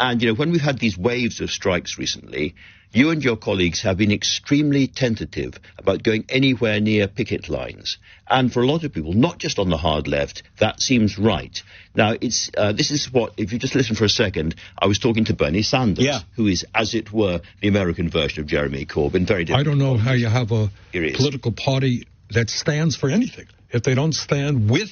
And, when we've had these waves of strikes recently, you and your colleagues have been extremely tentative about going anywhere near picket lines. And for a lot of people, not just on the hard left, that seems right. Now, this is what, if you just listen for a second, I was talking to Bernie Sanders, who is, as it were, the American version of Jeremy Corbyn. Very different. I don't know how you have a political party that stands for anything if they don't stand with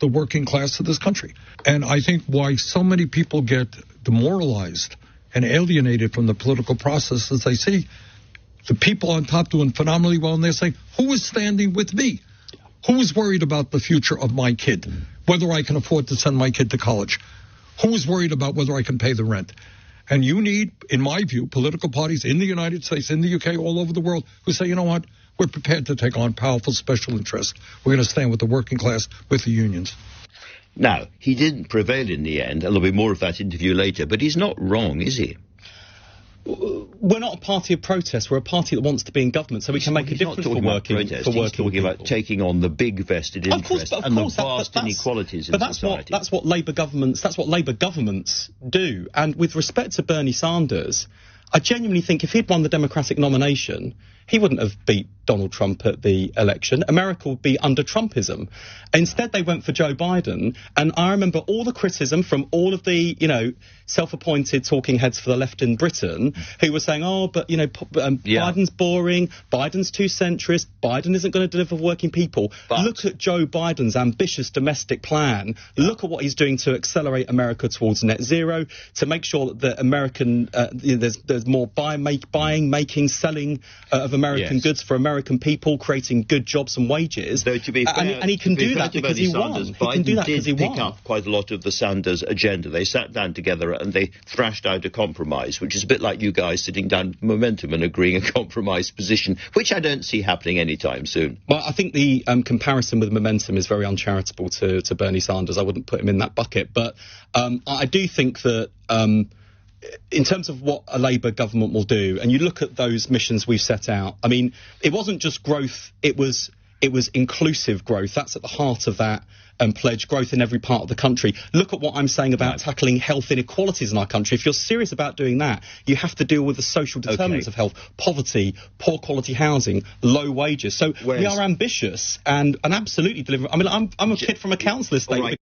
the working class of this country. And I think why so many people get demoralized and alienated from the political process is they see the people on top doing phenomenally well, and they're saying, who is standing with me? Who is worried about the future of my kid, whether I can afford to send my kid to college? Who is worried about whether I can pay the rent? And you need, in my view, political parties in the United States, in the UK, all over the world, who say, you know what, we're prepared to take on powerful special interests. We're going to stand with the working class, with the unions. Now, he didn't prevail in the end, and there'll be more of that interview later, but he's not wrong, is he? We're not a party of protest. We're a party that wants to be in government, so we can make a difference for working people. He's talking about taking on the big vested interest and the vast inequalities in society. That's what Labour governments do. And with respect to Bernie Sanders, I genuinely think if he'd won the Democratic nomination, he wouldn't have beat Donald Trump at the election. America would be under Trumpism. Instead, they went for Joe Biden. And I remember all the criticism from all of the, self-appointed talking heads for the left in Britain who were saying, Biden's boring, Biden's too centrist, Biden isn't going to deliver for working people. But look at Joe Biden's ambitious domestic plan. Look at what he's doing to accelerate America towards net zero, to make sure that American, there's more buying, making, selling of American goods for American people, creating good jobs and wages. Though, to be fair, and he can do that because he won. Biden did pick up quite a lot of the Sanders agenda. They sat down together and they thrashed out a compromise, which is a bit like you guys sitting down Momentum and agreeing a compromise position, which I don't see happening anytime soon. Well, I think the comparison with Momentum is very uncharitable to Bernie Sanders. I wouldn't put him in that bucket. But I do think that in terms of what a Labour government will do, and you look at those missions we've set out, I mean, it wasn't just growth, it was inclusive growth. That's at the heart of that pledge, growth in every part of the country. Look at what I'm saying about tackling health inequalities in our country. If you're serious about doing that, you have to deal with the social determinants of health, poverty, poor quality housing, low wages. So we are ambitious and absolutely delivering. I mean, I'm a kid from a council estate.